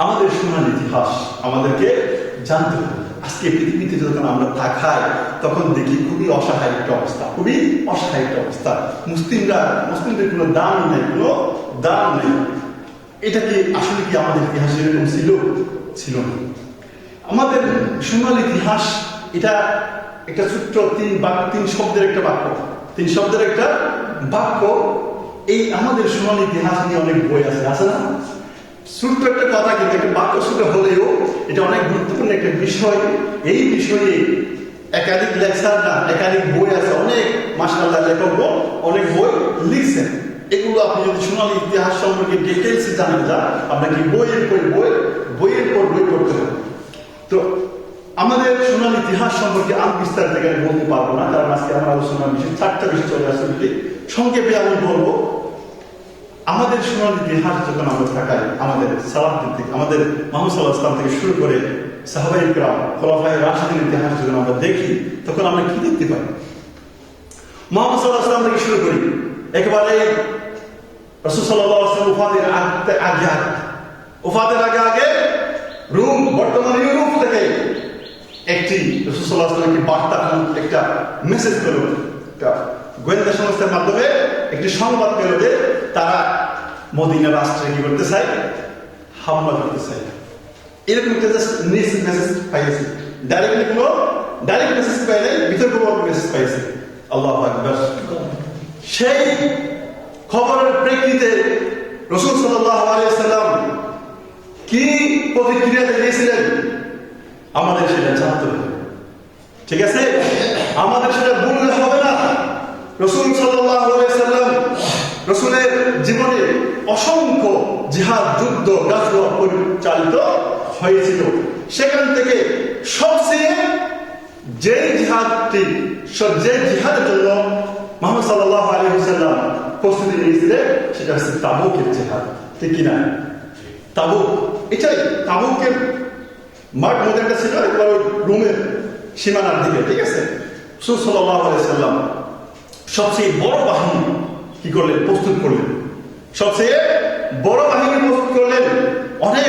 আমাদের সোনার ইতিহাস আমাদেরকে জানতে হবে। আজকে পৃথিবীতে যখন আমরা তাকাই তখন দেখি খুবই অসহায় একটা অবস্থা, খুবই অসহায় একটা অবস্থা। মুসলিমদের কোনো দাম নেই, কোনো দাম নেই। এটা কি আসলে কি আমাদের ইতিহাস এরকম ছিল না? আমাদের সোনার ইতিহাস এটা একটা ছোট্ট তিন শব্দের একটা বাক্য। এই আমাদের সোনার ইতিহাস নিয়ে অনেক বই আছে না? ছোট্ট একটা কথা, কিন্তু একটা বাক্য ছোট হলেও এটা অনেক গুরুত্বপূর্ণ একটা বিষয়। এই বিষয়ে একাধিক লেকচার না একাধিক বই আছে, অনেক মাশাআল্লাহ লেখক অনেক বই লিখছেন। এগুলো আপনি যদি সোনালী ইতিহাস সম্পর্কে ডিটেলসে জানেন যা আপনাকে বইয়ের পর বই করতে হবে। তো আমাদের সোনালী ইতিহাস সম্পর্কে আমি বিস্তারিত বলতে পারবো না, কারণ আজকে আমার আলোচনার বিষয় 4টা বিষয় চলে আসছে। সংক্ষেপে আমি বলবো, আমাদের সোনালী ইতিহাস যখন আমরা তাকাই, আমাদের সালাফদের থেকে, আমাদের মুহাম্মদ সাল্লাল্লাহু আলাইহি ওয়াসাল্লাম থেকে শুরু করে সাহাবায়ে কিরাম, খুলাফায়ে রাশিদিন ইতিহাস যখন আমরা দেখি, তখন আমরা কি দেখতে পাই? মুহাম্মদ সাল্লাল্লাহু আলাইহি ওয়াসাল্লাম থেকে শুরু করি, একেবারে রাসূল সাল্লাল্লাহু আলাইহি ওয়াসাল্লাম ওফাতের আগে রোম, বর্তমান ইউরোপ থেকে একটি রাসূল সাল্লাল্লাহু আলাইহি ওয়াসাল্লাম একটি বার্তা, একটা মেসেজ পেল, একটা গোয়েন্দা সংস্থার মাধ্যমে একটি সংবাদ পেল যে তারা মদিনা রাষ্ট্রে কি করতে চায়, হামলা করতে চায়। এরকম একটা মেসেজ পাইছে, ডাইরেক্ট মেসেজ পাই নাই, বিতর্কমূলক মেসেজ পাইছে। আল্লাহু আকবার। সেই খবরের প্রেক্ষিতে রাসূল সাল্লাল্লাহু আলাইহি ওয়াসাল্লাম কি প্রতিক্রিয়া দিয়েছিলেন আমাদের সেটা জানতে হবে। ঠিক আছে, আমাদের সেটা ভুললে হবে না। রাসূল সাল্লাল্লাহু আলাইহি ওয়াসাল্লাম রাসূলের জীবনে অসংখ্য জিহাদ, যুদ্ধ, গাজওয়া পরিচালিত হয়েছিল। সেখান থেকে সবচেয়ে যে জিহাদের জন্য মুহাম্মদ সাল্লাল্লাহু আলাইহি ওয়াসাল্লাম প্রস্তুতি নিয়েছিলেন সেটা হচ্ছে তাবুকের জিহাদ। ঠিক কিনা? তাবুকের মাঠ মধ্যে ছিল একবার রোমের সীমানার দিকে। ঠিক আছে, রাসূল সাল্লাল্লাহু আলাইহি ওয়াসাল্লাম সবচেয়ে বড় বাহিনী কি করলেন? প্রস্তুত করলেন। সবচেয়ে বড় বাহিনী প্রস্তুত করলেন। অনেক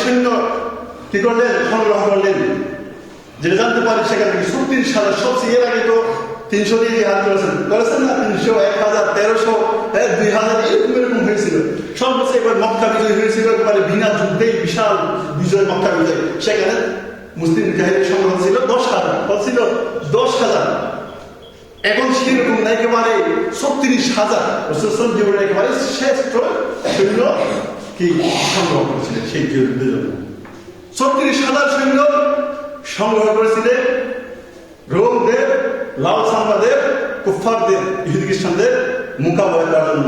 সৈন্য কি করলেন? সংগ্রহ করলেন। যেটা জানতে পারি সেখান থেকে 36,000, সবচেয়ে এর আগে তো 300 দিয়ে জিহাদ করেছেন না? 300, 1000, 1300, 2000 এরকম হয়েছিল। সর্বোচ্চ এবার মক্কা বিজয় হয়েছিল, একেবারে বিনা যুদ্ধেই বিশাল বিজয়, মক্কা বিজয়। সেখানে মুসলিম মুজাহিদের সংগ্রহ ছিল 10,000। এখন সেরকম না, একেবারে 36,000 রাসূল জীবনের একেবারে শ্রেষ্ঠ সৈন্য কি সংগ্রহ করেছিলেন সেই যুদ্ধের জন্য। 36,000 সৈন্য সংগ্রহ করেছিলেন রোমদের, লাল সাম্রাজ্যের, কুফফারদের, ইহুদি খ্রিস্টানদের মোকাবেলা করার জন্য।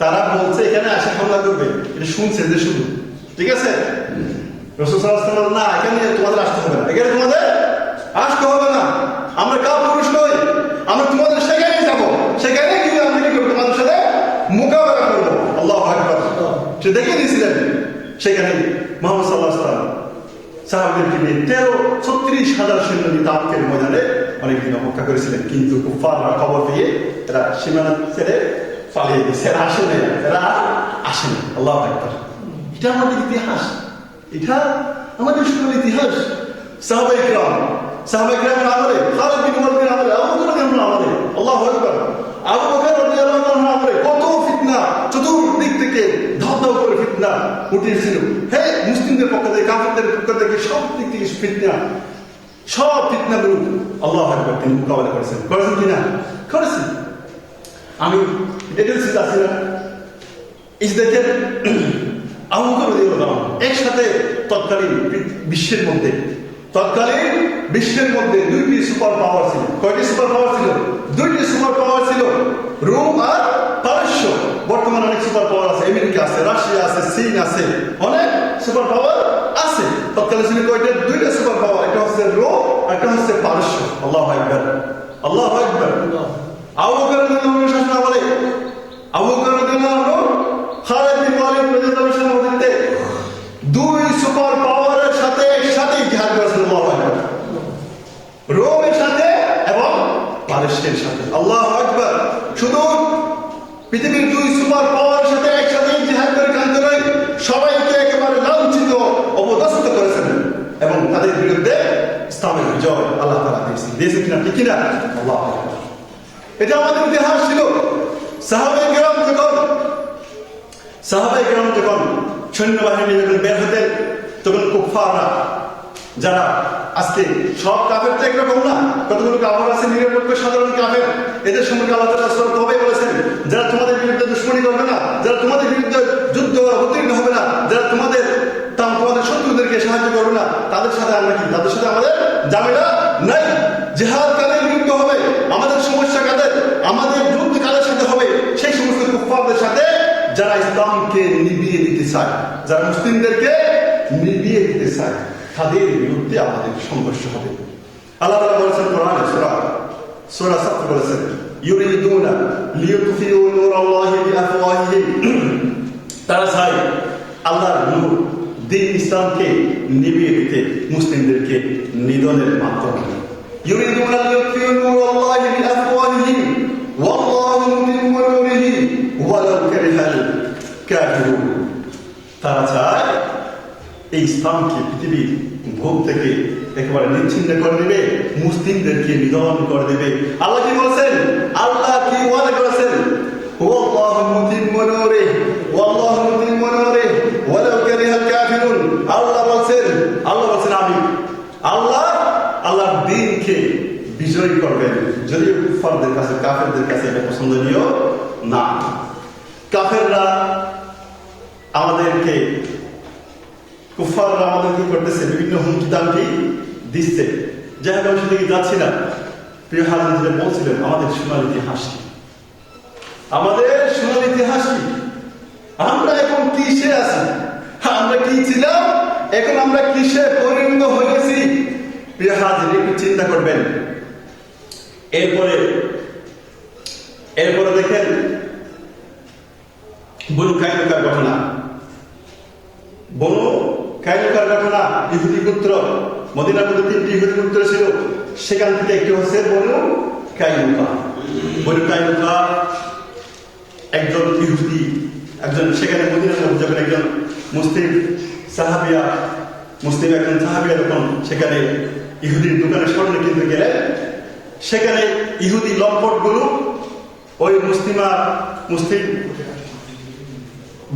তারা বলছে এখানে আসে হামলা করবে, এটা শুনছে যে শুধু। ঠিক আছে, রাসূল সাল্লাল্লাহু আলাইহি ওয়াসাল্লাম না, এখানে তোমাদের আসতে হবে না, আমরা কাপুরুষ নই, আমরা তোমাদের সেখানে যাবো, সেখানে গিয়ে আমরা কি করবো? তোমাদের সাথে মোকাবেলা করবো। আল্লাহু আকবার। সে দেখে দিয়েছিলেন সেখানে মুহাম্মদ সাল্লাল্লাহু আলাইহি ওয়াসাল্লাম সাহাবাদেরকে নিয়ে 36,000 সৈন্য নিয়ে তাবুকের ময়দানে অনেকদিন অপেক্ষা করেছিলেন। কিন্তু কুফফাররা খবর পেয়ে এরা সীমানা ছেড়ে পালিয়ে গেছে, এরা আসেনি। আল্লাহু আকবার। এটা আমাদের ইতিহাস, এটা আমাদের সোনার ইতিহাস। সাহাবায়ে কিরামের আমলে, খালিদ বিন ওয়ালিদের আমলে, আবু বকর রাদিয়াল্লাহু আনহু আমলে, আল্লাহু আকবার, আবু বকর রাদিয়াল্লাহু আনহু আমলে কত ফিতনা, চতুর্দিক থেকে ধাপ করে ফিতনা উঠেছিল। হ্যাঁ, মুসলিমদের পক্ষ থেকে, কাফিরদের পক্ষ থেকে, সব দিক থেকে ফিতনা, সব ফিতনাগুলো আল্লাহু আকবার তিনি মোকাবেলা করেছেন কিনা? করেছেন। আমি ডিটেইলসে যাচ্ছি না। এই দেখেন আবু বকর রাদিয়াল্লাহু আনহু একসাথে তৎকালীন বিশ্বের মধ্যে 2টি সুপার পাওয়ার ছিল। কয়টি সুপার পাওয়ার ছিল? 2টি সুপার পাওয়ার ছিল, রোম আর পারস্য। বর্তমানে অনেক সুপার পাওয়ার আছে, আমেরিকা আছে, রাশিয়া আছে, চীন আছে, অনেক সুপার পাওয়ার আছে। তৎকালীন ছিল কয়টা? 2টা সুপার পাওয়ার, একটা হচ্ছে রোম, একটা হচ্ছে পারস্য। আল্লাহু আকবার, আল্লাহু আকবার। আবু বকর রাদিয়াল্লাহু আনহু শাসন আমলে আবু বকর রাদিয়াল্লাহু আনহু খালিদ বিন ওয়ালিদ রাদিয়াল্লাহু আনহু মধ্যে 2 সুপার পাওয়ারের সাথে একসাথে জিহাদ করেছেন। আল্লাহু আকবার। রোমের সাথে এবং পারস্যের সাথে। আল্লাহু আকবার। শুধু পৃথিবীর 2 সুপার পাওয়ারের সাথে একসাথে জিহাদ করে কান্ত নয়, সবাই দিয়েছে কিনা, ঠিক কিনা? আল্লাহু আকবার। এটা আমাদের ইতিহাস ছিল। সাহাবায়ে কেরাম যখন সৈন্যবাহিনী যখন বের হতেন, তখন কুফফাররা, যারা আজকে সব কাফের তো একরকম না, কতগুলো কাফের আছে নিরপেক্ষ সাধারণ কাফের, এদের সম্পর্কে আল্লাহ তাআলা সূরা তওবায় বলেছেন, যারা তোমাদের বিরুদ্ধে দুশমনী করবে না, যারা তোমাদের বিরুদ্ধে যুদ্ধ অবতীর্ণ হবে না, যারা তোমাদের শত্রুদেরকে সাহায্য করবে না, তাদের সাথে আমরা কি, তাদের সাথে আমাদের ঝামেলা নাই। জিহাদ কাদের বিরুদ্ধে হবে, আমাদের সমস্যা কাদের, আমাদের যুদ্ধ কাদের সাথে হবে, সেই সমস্ত কুফফারদের সাথে যারা ইসলামকে নিভিয়ে দিতে চায়, যারা মুসলিমদেরকে নিভিয়ে দিতে চায়, তাদের বিরুদ্ধে আমাদের সংঘর্ষ হবে। আল্লাহ তাআলা বলেছেন কোরআনে সূরা সাফ বলেছেন, ইউরিদুনা লিইউতফিউ নূরাল্লাহি বিআফওয়াহিহিম, তারা চায় আল্লাহর নূর, দ্বীন ইসলামকে নিভিয়ে দিতে মুসলিমদেরকে নিধনের মাধ্যমে। ইউরিদুনা লিইউতফিউ নূরাল্লাহি বিআফওয়াহিহিম ওয়াল্লাহু মুতিম্মু নূরিহি ওয়ালাউ কারিহাল কাফিরুন। তারা চায় এই ইসলামকে পৃথিবীর ভোগ থেকে একেবারে নিচ্ছিন্ন করে দেবে, মুসলিমদেরকে নিধন করে দেবে। আল্লাহ কি বলছেন? আল্লাহ কি ওয়াদা করেছেন? ওয়াল্লাহু মুতিম্মু নূরিহি ওয়াল্লাহু মুতিম্মু নূরিহি ওয়ালাউ কারিহাল কাফিরুন। আল্লাহ বলছেন আমি আল্লাহর দ্বীনকে বিজয়ী করবেন, যদিও কুফফারদের কাছে, কাফেরদের কাছে এটা পছন্দনীয় না। কাফেররা আমাদেরকে, কুফফাররা আমাদেরকে করতেছে, বিভিন্ন হুমকি দামকি দিচ্ছে। যাই হোক, আমি সেদিকে যাচ্ছি না। প্রিয় হাজির বলছিলেন আমাদের সোনার ইতিহাস কি, আমাদের সোনার ইতিহাস কি, আমরা এখন কিসে আছি, আমরা কি ছিলাম, এখন আমরা কিসে পরিণত হয়েছি। প্রিয় হাজির, একটু চিন্তা করবেন। এরপরে দেখেন বনু কায়নুকার ঘটনা। বনু কায়নুকার ঘটনা, ইহুদি গোত্র, মদিনার মধ্যে 3টি ইহুদি গোত্র ছিল, সেখান থেকে একটি হচ্ছে বনু কায়নুকা। বনু কায়নুকা একজন ইহুদি, সেখানে মদিনার মধ্যে যখন একজন মুসলিম একজন সাহাবিয়া যখন সেখানে ইহুদির দোকানে স্বর্ণ কিনতে গেলেন, সেখানে ইহুদি লম্পটগুলো ওই মুসলিম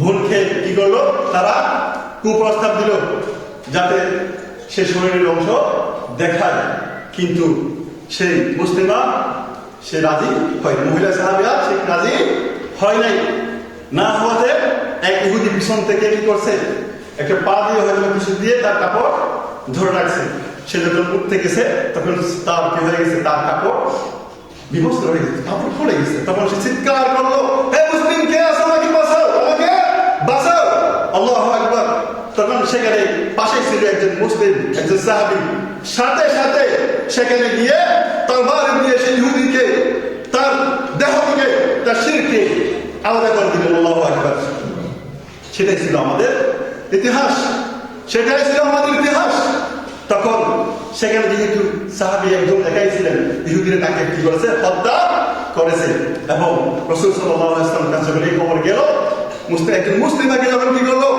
বোনকে কি করলো, তারা কুপ্রস্তাব দিল যাতে সে শরীরের অংশ দেখায়, কিন্তু সেই মুসলিমা সে রাজি হয়, মহিলা সাহাবিয়া সে রাজি হয় নাই। না হওয়াতে এক ইহুদি পিছন থেকে কি করছে, একটা পা দিয়ে হয়তো কিছু দিয়ে তার কাপড় ধরে রাখছে। সে যখন উঠতে গেছে তখন তার কি হয়ে গেছে, তার কাপড় বিভস্ত হয়ে গেছে, কাপড় খুলে গেছে। তখন সে চিৎকার করলো, হে মুসলিম, কে আছো, আমাকে বাঁচাও, আমাকে বাঁচাও, আল্লাহু আকবার। তখন সেখানে পাশে ছিল একজন মুসলিম, একজন সাহাবী, সাথে সাথে সেখানে গিয়ে তরবারি দিয়ে সেই ইহুদিকে, তার দেহ থেকে, তার শিরকে আলাদা করে দিলেন। আল্লাহু আকবার। সেটাই ছিল আমাদের ইতিহাস, সেটাই ছিল আমাদের ইতিহাস। তখন সেখানে যেহেতু সাহাবী একজন একাই ছিলেন, ইহুদিরা তাকে কি করেছে, হত্যা করেছে। এবং রাসূল সাল্লাল্লাহু আলাইহি ওয়াসাল্লামের কাছে যখন এই খবর গেল, একজন মুসলিমাকে যখন কি করলো,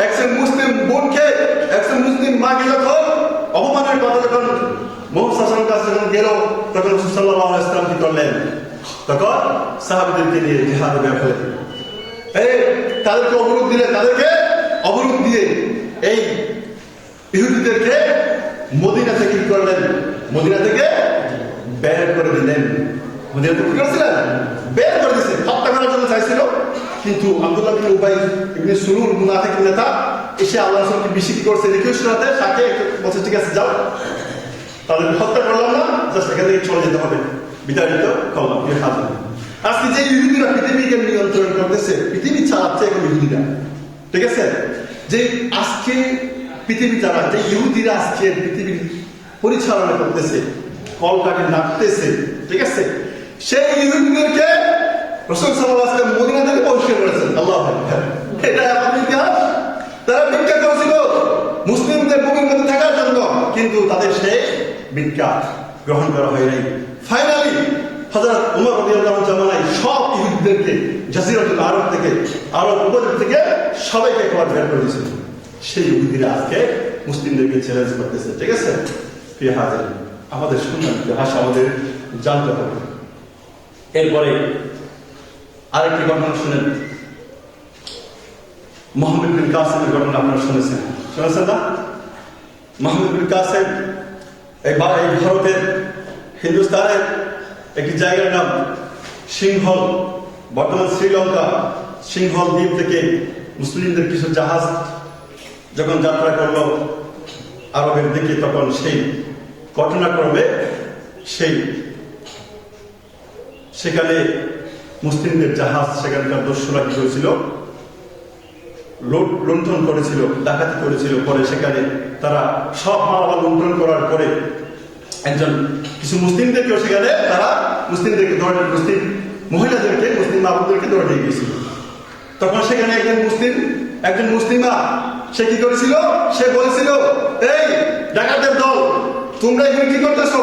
একজন মুসলিম বোনকে, একজন মুসলিম মাকে যখন অপমানের কথা যখন মুহাম্মদ সাল্লাল্লাহু আলাইহি ওয়াসাল্লামের কাছে যখন গেল, তখন রাসূল সাল্লাল্লাহু আলাইহি ওয়াসাল্লাম কি করলেন, তখন সাহাবীদেরকে নিয়ে জিহাদে বের হলেন। তাদেরকে অবরোধ দিয়ে এই ইহুদিদেরকে মদিনা থেকে কি করলেন, মদিনা থেকে বের করে দিলেন। মদিনা থেকে কি করেছিলেন, বের করে দিয়েছে। হত্যা করার জন্য চাইছিল, কিন্তু আব্দুল্লাহ বিন উবাই ইবনে সুলুল মুনাফিক নেতা এসে আল্লাহ রাসূলকে বেশি কি করছে, রিকোয়েস্ট করতে তাকে বলছে, ঠিক আছে যাও, তাদেরকে হত্যা করলাম না, জাস্ট এখান থেকে চলে যেতে হবে, বিতাড়িত করলাম। আজকে যে ইহুদিরা পৃথিবীকে নিয়ন্ত্রণ করতেছে, পৃথিবী চালাচ্ছে এখন ইহুদিরা, ঠিক আছে, যে আজকে পৃথিবী যারা, যে ইহুদিরা আজকে পৃথিবী পরিচালনা করতেছে, কলকাঠি নাড়তেছে, ঠিক আছে, সেই ইহুদিদেরকে রাসূল সাল্লাল্লাহু আলাইহি ওয়াসাল্লাম মদিনা থেকে বহিষ্কার করেছেন। আল্লাহু আকবার। এটা আমাদের ইতিহাস। তারা ভিক্ষা করেছিল মুসলিমদের ভূমির মধ্যে থাকার জন্য, কিন্তু তাদের সেই ভিক্ষা গ্রহণ করা হয় নাই। ফাইনালি হযরত ওমর রাদিয়াল্লাহু আনহু জামানায় সব ইহুদিদেরকে জাজিরাতুল আরব থেকে, আরব উপদ্বীপ থেকে সবাইকে একবার বের করে দিয়েছিল। সেই ইহুদিরা আজকে মুসলিমদেরকে চ্যালেঞ্জ করতেছে, ঠিক আছে। প্রিয় হাজির, আমাদের শুনলাম ইতিহাস আমাদের জানতে হবে। এরপরে আরেকটি ঘটনা শুনেন, মোহাম্মদ বিন কাসেমের ঘটনা আপনারা শুনেছেন না? মোহাম্মদ বিন কাসেম এই ভারতের হিন্দুস্তানের একটি জায়গার নাম সিংহল, বর্তমান শ্রীলঙ্কা। সিংহল দ্বীপ থেকে মুসলিমদের কিছু জাহাজ যখন যাত্রা করলো আরবের দিকে, তখন সেই ঘটনাক্রমে সেখানে মুসলিমদের জাহাজ, সেখানকার দস্যুরা কি করেছিল, লুণ্ঠন করেছিল, ডাকাতি করেছিল। পরে সেখানে তারা সব মালামাল লুণ্ঠন করার পরে একজন কিছু মুসলিমদেরকেও সেখানে তারা মুসলিমদেরকে ধরে, মুসলিম মহিলাদেরকে, মুসলিম বাবুদেরকে ধরে নিয়ে গিয়েছিল। তখন সেখানে একজন মুসলিমা সে কি করেছিল, সে বলেছিল, এই ডাকাতের দল, তোমরা এখানে কি করতেছো?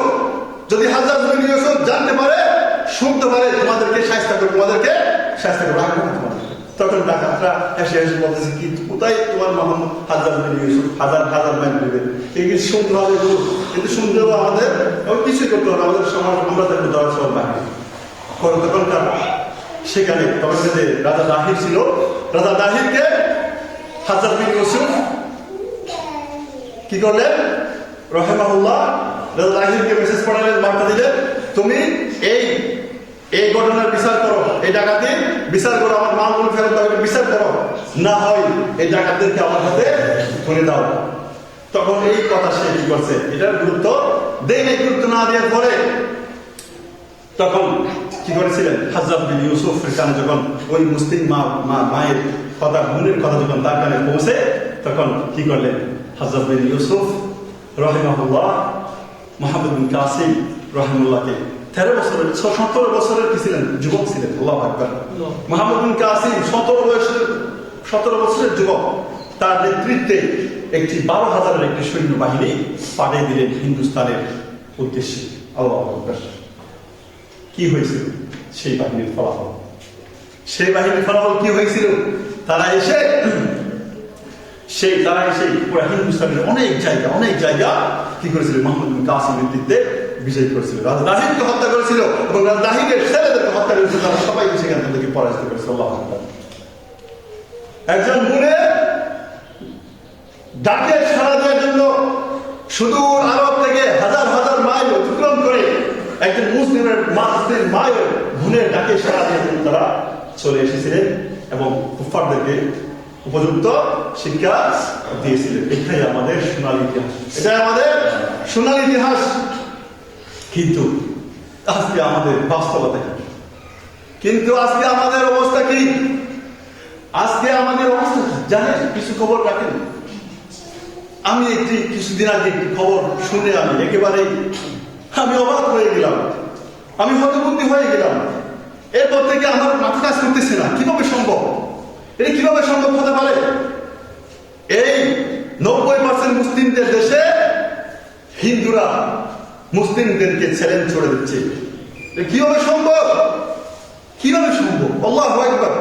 যদি হাজার বিন ইউসুফ জানতে পারে, শুনতে পারে, তোমাদেরকে শায়েস্তা করবে, রাখবো না তোমাদের। তখন ডাকাতরা এসে বলতেছে, কি কোথায় তোমার মোহাম্মদ হাজার বিন ইউসুফ, হাজার মাইল দেবে, এগুলি শুনতে হবে, কিন্তু শুনতে হবে আমাদের কিছুই করতে হবে, আমাদের সমাজ আমরা দেখবো দেওয়ার সব বাহিনী। তখনকার সেখানে তখন যে রাজা দাহির ছিল, রাজা দাহিরকে হাজার বিন ইউসুফ কি করলেন, রহিমাহুল্লাহ, রাজা দাহিরকে মেসেজ পড়ালেন, বার্তা দিলেন, তুমি এই ঘটনার বিচার করো, এই ডাকাতির বিচার করো, আমার মালগুলো ফেরত দাও, বিচার করো, না হয় এই ডাকাতদেরকে আমার হাতে ধরে দাও। তখন এই কথা সে কি করছে, এটার গুরুত্ব গুরুত্ব না দেওয়ার পরে তখন কি করেছিলেন, হাজার বিন ইউসুফের কানে যখন ওই মুসলিম মায়ের কথা, বোনের কথা যখন তার কানে পৌঁছে, তখন কি করলেন, হাজার বিন ইউসুফ রহিমাহুল্লাহ মোহাম্মদ বিন কাসিম রহিমুল্লাহকে 17 বছরের কি ছিলেন, যুবক ছিলেন, আল্লাহু আকবার। মোহাম্মদ বিন কাসিম 17 বছরের যুবক, তার নেতৃত্বে একটি 12,000-এর একটি সৈন্যবাহিনী পাঠিয়ে দিলেন হিন্দুস্তানের উদ্দেশ্যে। আল্লাহু আকবার। কি হয়েছিল সেই বাহিনীর ফলাফল? কি হয়েছিল? তারা এসে পুরো হিন্দুস্তানের অনেক জায়গা কি করেছিল, মোহাম্মদ বিন কাসিম নেতৃত্বে বিজয় করেছিল। রাজা দাহিরকে হত্যা করেছিল এবং রাজা দাহিরের ছেলেদেরকে হত্যা করেছিল। তারা সবাই সেখান থেকে পরাজিত করেছিল। আল্লাহু আকবার। একজন বোনে ডাকে সাড়া দেওয়ার জন্য সুদূর আরব থেকে হাজার মাইল অতিক্রম করে একজন মুসলিমের মায়ের বোনের ডাকে সাড়া দেওয়ার জন্য তারা চলে এসেছিলেন এবং কুফফারদেরকে উপযুক্ত শিক্ষা দিয়েছিলেন। এটাই আমাদের সোনালী ইতিহাস। কিন্তু আজকে আমাদের বাস্তবতা কি? আজকে আমাদের অবস্থা কি? জানেন, কিছু খবর রাখেন। আমি কিছুদিন আগে একটি খবর শুনে আমি অবাক হয়ে গেলাম, আমি হতবুদ্ধি হয়ে গেলাম। এরপর থেকে আমার মাথা কাজ করতেছে না, কিভাবে সম্ভব, এটা কিভাবে সম্ভব হতে পারে? এই 90% মুসলিমদের দেশে হিন্দুরা মুসলিমদেরকে চ্যালেঞ্জ ছড়ে দিচ্ছে। কিভাবে সম্ভব? আল্লাহু আকবার।